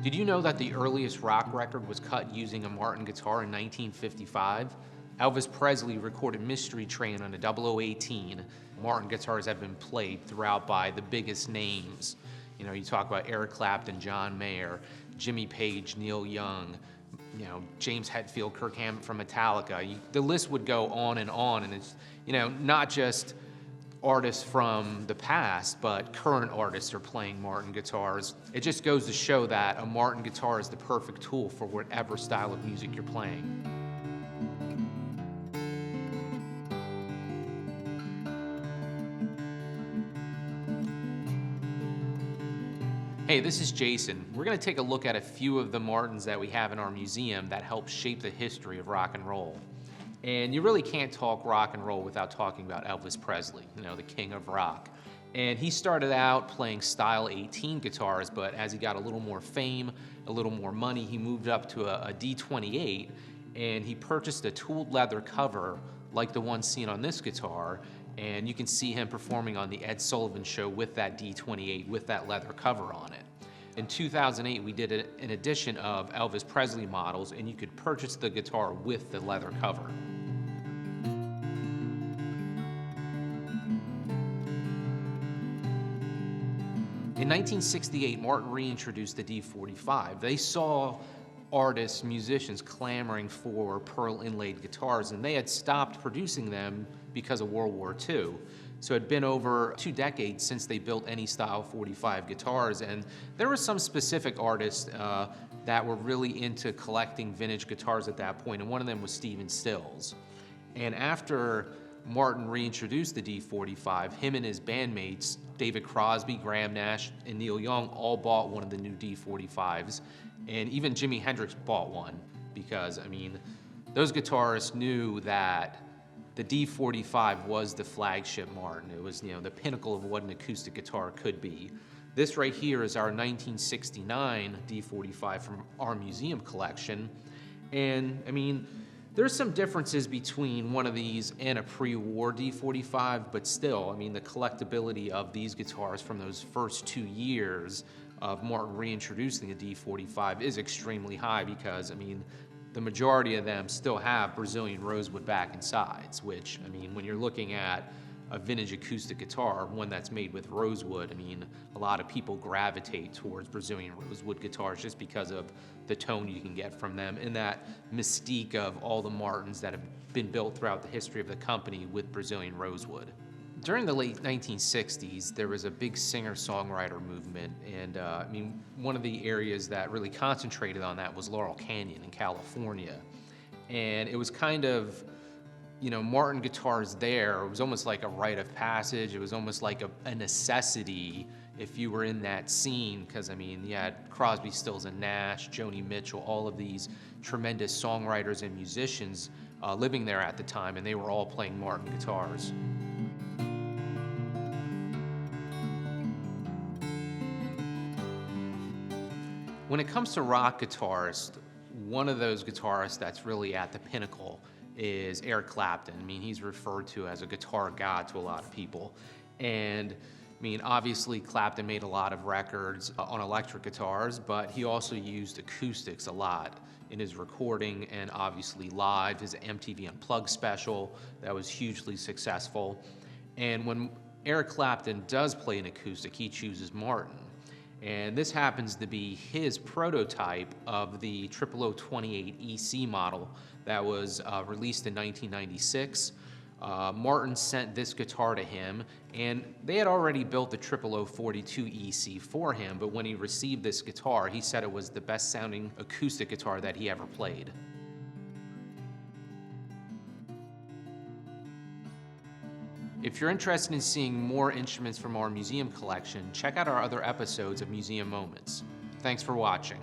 Did you know that the earliest rock record was cut using a Martin guitar in 1955? Elvis Presley recorded Mystery Train on a 0018. Martin guitars have been played throughout by the biggest names. You know, you talk about Eric Clapton, John Mayer, Jimmy Page, Neil Young, you know, James Hetfield, Kirk Hammett from Metallica. The list would go on, and it's, you know, not just artists from the past, but current artists are playing Martin guitars. It just goes to show that a Martin guitar is the perfect tool for whatever style of music you're playing. Hey, this is Jason. We're going to take a look at a few of the Martins that we have in our museum that help shape the history of rock and roll. And you really can't talk rock and roll without talking about Elvis Presley, you know, the king of rock. And he started out playing style 18 guitars, but as he got a little more fame, a little more money, he moved up to a D-28, and he purchased a tooled leather cover like the one seen on this guitar, and you can see him performing on the Ed Sullivan Show with that D-28 with that leather cover on it. In 2008, we did an edition of Elvis Presley models, and you could purchase the guitar with the leather cover. In 1968, Martin reintroduced the D-45. They saw artists, musicians clamoring for pearl inlaid guitars, and they had stopped producing them because of World War II. So it had been over 2 decades since they built any style 45 guitars, and there were some specific artists that were really into collecting vintage guitars at that point, and one of them was Stephen Stills. And after Martin reintroduced the D-45, him and his bandmates, David Crosby, Graham Nash, and Neil Young, all bought one of the new D-45s, and even Jimi Hendrix bought one, because, I mean, those guitarists knew that the D-45 was the flagship Martin. It was, you know, the pinnacle of what an acoustic guitar could be. This right here is our 1969 D-45 from our museum collection, and, I mean, there's some differences between one of these and a pre-war D-45, but still, I mean, the collectability of these guitars from those first 2 years of Martin reintroducing a D-45 is extremely high because, I mean, the majority of them still have Brazilian rosewood back and sides, which, I mean, when you're looking at a vintage acoustic guitar, one that's made with rosewood, I mean, a lot of people gravitate towards Brazilian rosewood guitars just because of the tone you can get from them and that mystique of all the Martins that have been built throughout the history of the company with Brazilian rosewood. During the late 1960s, there was a big singer-songwriter movement, and I mean, one of the areas that really concentrated on that was Laurel Canyon in California. And it was kind of, you know, Martin guitars there, it was almost like a rite of passage. It was almost like a necessity if you were in that scene, because, I mean, you had Crosby, Stills, and Nash, Joni Mitchell, all of these tremendous songwriters and musicians living there at the time, and they were all playing Martin guitars. When it comes to rock guitarists, one of those guitarists that's really at the pinnacle is Eric Clapton. I mean, he's referred to as a guitar god to a lot of people. And I mean, obviously Clapton made a lot of records on electric guitars, but he also used acoustics a lot in his recording and obviously live. His MTV Unplugged special, that was hugely successful. And when Eric Clapton does play an acoustic, he chooses Martin. And this happens to be his prototype of the 0028 EC model that was released in 1996. Martin sent this guitar to him, and they had already built the 0042 EC for him, but when he received this guitar, he said it was the best sounding acoustic guitar that he ever played. If you're interested in seeing more instruments from our museum collection, check out our other episodes of Museum Moments. Thanks for watching.